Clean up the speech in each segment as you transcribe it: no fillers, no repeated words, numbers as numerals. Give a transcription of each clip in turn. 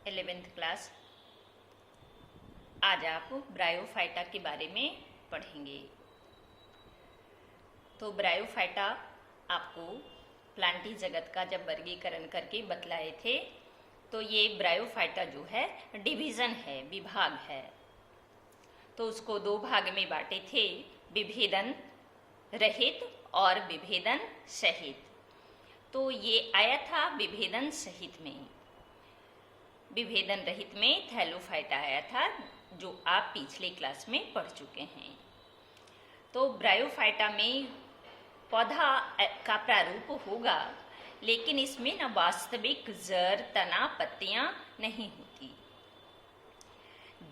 11th class. आज आप bryophyta के बारे में पढ़ेंगे। तो ब्रायोफाइटा आपको प्लांटी जगत का जब वर्गीकरण करके बतलाए थे, तो ये ब्रायोफाइटा जो है डिवीज़न है, विभाग है। तो उसको दो भाग में बांटे थे, विभेदन रहित और विभेदन सहित। तो ये आया था विभेदन सहित में। विभेदन रहित में थैलोफाइटा आया था, जो आप पिछले क्लास में पढ़ चुके हैं। तो ब्रायोफाइटा में पौधा का प्रारूप होगा, लेकिन इसमें न वास्तविक जड़, तना, पत्तियां नहीं होती।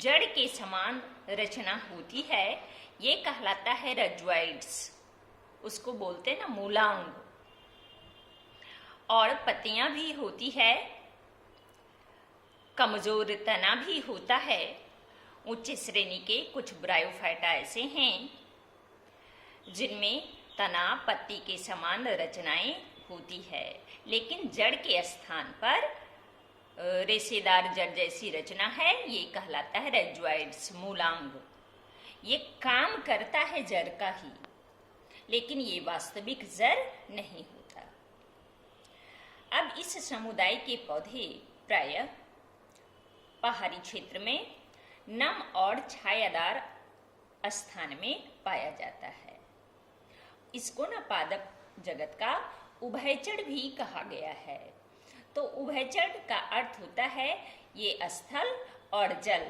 जड़ के समान रचना होती है, ये कहलाता है रज्वाइड्स, उसको बोलते हैं ना मूलांग। और पत्तियां भी होती है, कमजोर तना भी होता है। उच्च श्रेणी के कुछ ब्रायोफाइटा ऐसे हैं जिनमें तना, पत्ती के समान रचनाएं होती है, लेकिन जड़ के स्थान पर रेशेदार जड़ जैसी रचना है, ये कहलाता है रज्वाइड्स, मूलांग। ये काम करता है जड़ का ही, लेकिन ये वास्तविक जड़ नहीं होता। अब इस समुदाय के पौधे प्रायः पहाड़ी क्षेत्र में नम और छायादार स्थान में पाया जाता है। इसको न पादप जगत का उभयचर भी कहा गया है। तो उभयचर का अर्थ होता है ये स्थल और जल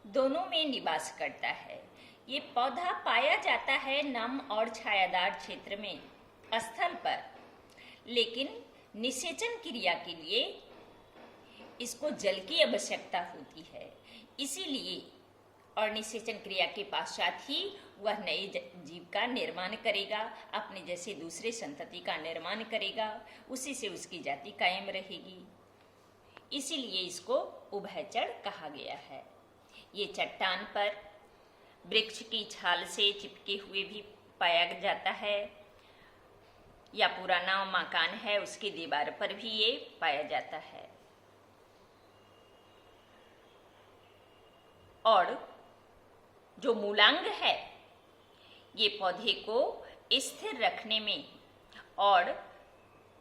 दोनों में निवास करता है। ये पौधा पाया जाता है नम और छायादार क्षेत्र में, स्थल पर, लेकिन निषेचन क्रिया के लिए इसको जल की आवश्यकता होती है। इसीलिए और निषेचन क्रिया के पश्चात ही वह नए जीव का निर्माण करेगा, अपने जैसे दूसरे संतति का निर्माण करेगा, उसी से उसकी जाति कायम रहेगी। इसीलिए इसको उभयचर कहा गया है। ये चट्टान पर, वृक्ष की छाल से चिपके हुए भी पाया जाता है, या पुराना मकान है उसकी दीवार पर भी ये पाया जाता है। और जो मूलांग है, ये पौधे को स्थिर रखने में और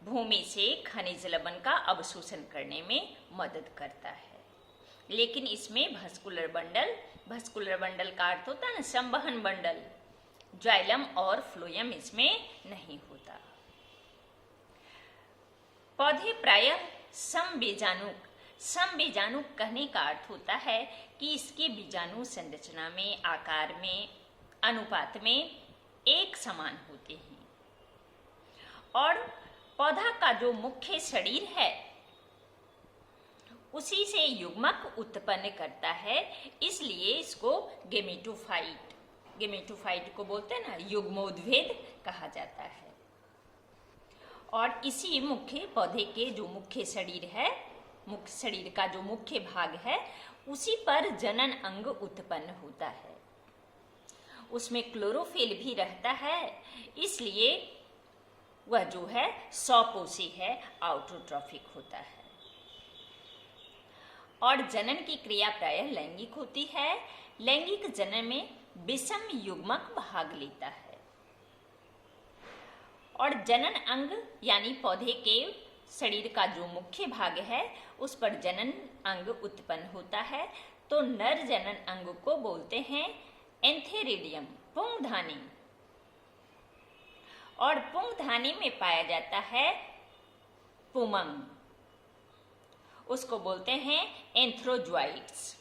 भूमि से खनिज लवण का अवशोषण करने में मदद करता है। लेकिन इसमें भस्कुलर बंडल का अर्थ होता है ना संवहन बंडल, जाइलम और फ्लोएम इसमें नहीं होता। पौधे प्रायः समबीजाणुक कहने का अर्थ होता है कि इसके बीजाणु संरचना में, आकार में, अनुपात में एक समान होते हैं। और पौधा का जो मुख्य शरीर है उसी से युग्मक उत्पन्न करता है, इसलिए इसको गेमेटोफाइट को बोलते हैं ना, युग्मोद्भिद कहा जाता है। और इसी मुख्य पौधे के जो मुख्य शरीर है, मुख्य शरीर का जो मुख्य भाग है, उसी पर जनन अंग उत्पन्न होता है। उसमें क्लोरोफिल भी रहता है, इसलिए वह जो है सौपोषी है, आउटोट्रॉफिक होता है। और जनन की क्रिया प्रायः लैंगिक होती है। लैंगिक जनन में विषम युग्मक भाग लेता है। और जनन अंग यानी पौधे के शरीर का जो मुख्य भाग है, उस पर जनन अंग उत्पन्न होता है। तो नर जनन अंग को बोलते हैं एंथेरिडियम, पुंगधानी। और पुंगधानी में पाया जाता है पुमंग, उसको बोलते हैं एंथ्रोजॉइड्स।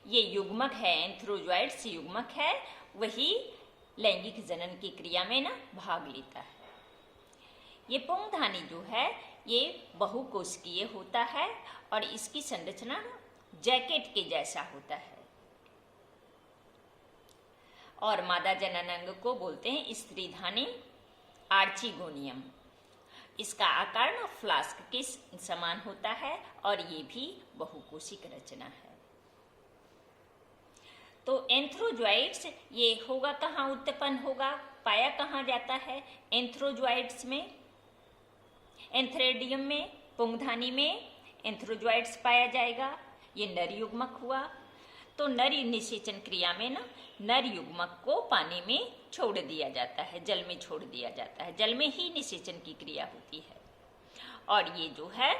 ये युग्मक है, एंथ्रोजॉइड्स युग्मक है, वही लैंगिक जनन की क्रिया में ना भाग लेता है। ये पुंगधानी जो है ये बहुकोशिकीय होता है और इसकी संरचना जैकेट के जैसा होता है। और मादा जनन अंग को बोलते हैं स्त्रीधानी, आर्चिगोनियम। इसका आकार ना फ्लास्क के समान होता है और ये भी बहुकोशिक रचना है। तो एंथ्रोजॉइड्स ये होगा कहाँ उत्पन्न होगा, पाया कहाँ जाता है? एंथ्रोजॉइड्स में, एंथ्रेडियम में, पुंगधानी में, एंथ्रोजॉइड्स पाया जाएगा। ये नर युग्मक हुआ। तो नर निषेचन क्रिया में ना नर युग्मक को पानी में छोड़ दिया जाता है, जल में छोड़ दिया जाता है। जल में ही निषेचन की क्रिया होती है। और ये जो है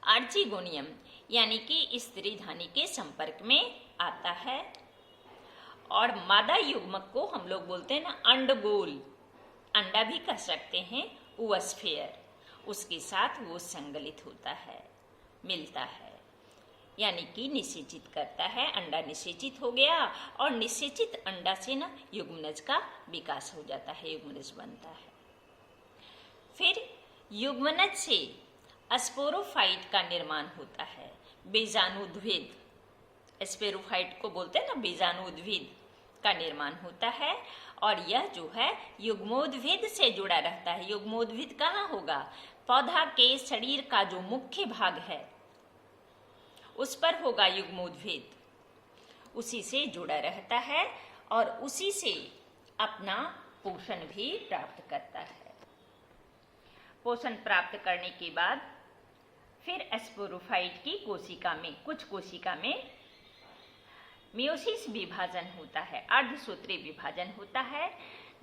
आर्चिगोनियम यानी कि स्त्री धानी के संपर्क में आता है। और मादा युग्मक को हम लोग बोलते हैं ना अंडगोल, अंडा भी कह सकते हैं, ओवस्फेयर, उसके साथ वो संगलित होता है, मिलता है, यानी कि निषेचित करता है। अंडा निषेचित हो गया और निषेचित अंडा से ना युग्मनज का विकास हो जाता है, युग्मनज बनता है। फिर युग्मनज से स्पोरोफाइट का निर्माण होता है, बीजाणुद्भिद, स्पोरोफाइट को बोलते हैं ना, बीजाणुद्भिद का निर्माण होता है। और यह जो है युग्मोद्भिद से जुड़ा रहता है। युग्मोद्भिद कहाँ होगा? पौधा के शरीर का जो मुख्य भाग है उस पर होगा युग्मोद्भिद, उसी से जुड़ा रहता है और उसी से अपना पोषण भी प्राप्त करता है। पोषण प्राप्त करने के बाद फिर स्पोरोफाइट की कोशिका में, कुछ कोशिका में मियोसिस विभाजन होता है, अर्धसूत्री विभाजन होता है,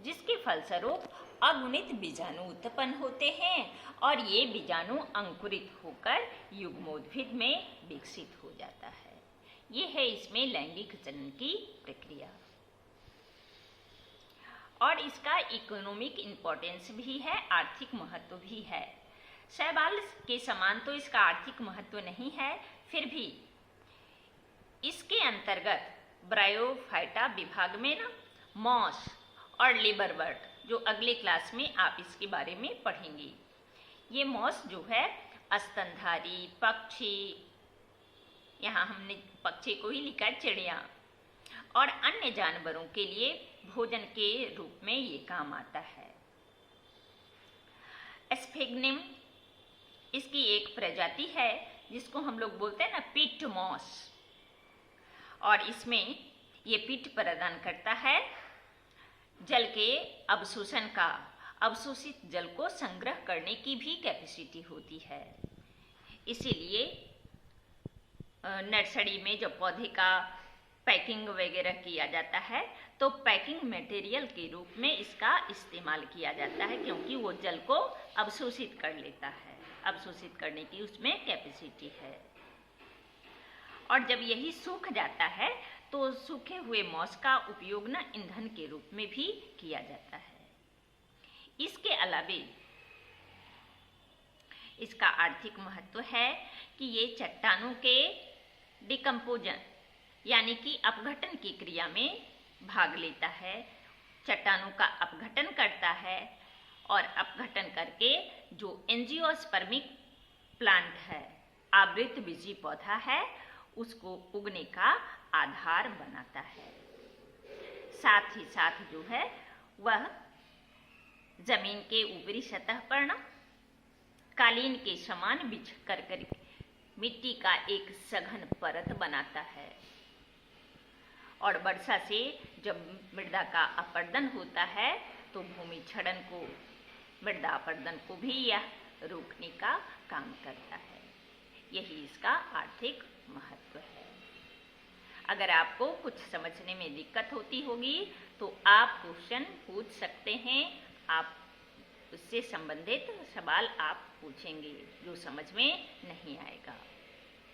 जिसके फलस्वरूप अगुणित बीजाणु उत्पन्न होते हैं और ये बीजाणु अंकुरित होकर युग्मोद्भिद में विकसित हो जाता है। ये है इसमें लैंगिक जनन की प्रक्रिया। और इसका इकोनॉमिक इम्पोर्टेंस भी है, आर्थिक महत्व भी है। शैवाल के समान तो इसका आर्थिक महत्व नहीं है, फिर भी इसके अंतर्गत ब्रायोफाइटा विभाग में ना मॉस और लिवरवर्ट, जो अगले क्लास में आप इसके बारे में पढ़ेंगे, ये मॉस जो है स्तनधारी पक्षी, यहाँ हमने पक्षी को ही लिखा है, चिड़िया, और अन्य जानवरों के लिए भोजन के रूप में ये काम आता है। स्फिग्निम इसकी एक प्रजाति है जिसको हम लोग बोलते हैं ना पिट मॉस, और इसमें ये पिट प्रदान करता है जल के अवशोषण का, अवशोषित जल को संग्रह करने की भी कैपेसिटी होती है। इसीलिए नर्सरी में जब पौधे का पैकिंग वगैरह किया जाता है तो पैकिंग मटेरियल के रूप में इसका इस्तेमाल किया जाता है, क्योंकि वो जल को अवशोषित कर लेता है, अवशोषित करने की उसमें कैपेसिटी है। और जब यही सूख जाता है तो सूखे हुए मॉस का उपयोग ना ईंधन के रूप में भी किया जाता है। इसके अलावे इसका आर्थिक महत्व है कि ये चट्टानों के डिकम्पोजन यानी कि अपघटन की क्रिया में भाग लेता है, चट्टानों का अपघटन करता है और अपघटन करके जो एंजियोस्पर्मिक प्लांट है, आवृत बीजी पौधा है, उसको उगने का आधार बनाता है। साथ ही साथ जो है वह जमीन के ऊपरी सतह पर ना कालीन के समान बिछ कर मिट्टी का एक सघन परत बनाता है। और वर्षा से जब मृदा का अपर्दन होता है तो भूमि क्षरण को, मृदा अपर्दन को भी यह रोकने का काम करता है। यही इसका आर्थिक महत्व है। अगर आपको कुछ समझने में दिक्कत होती होगी तो आप क्वेश्चन पूछ सकते हैं, आप उससे संबंधित सवाल आप पूछेंगे जो समझ में नहीं आएगा।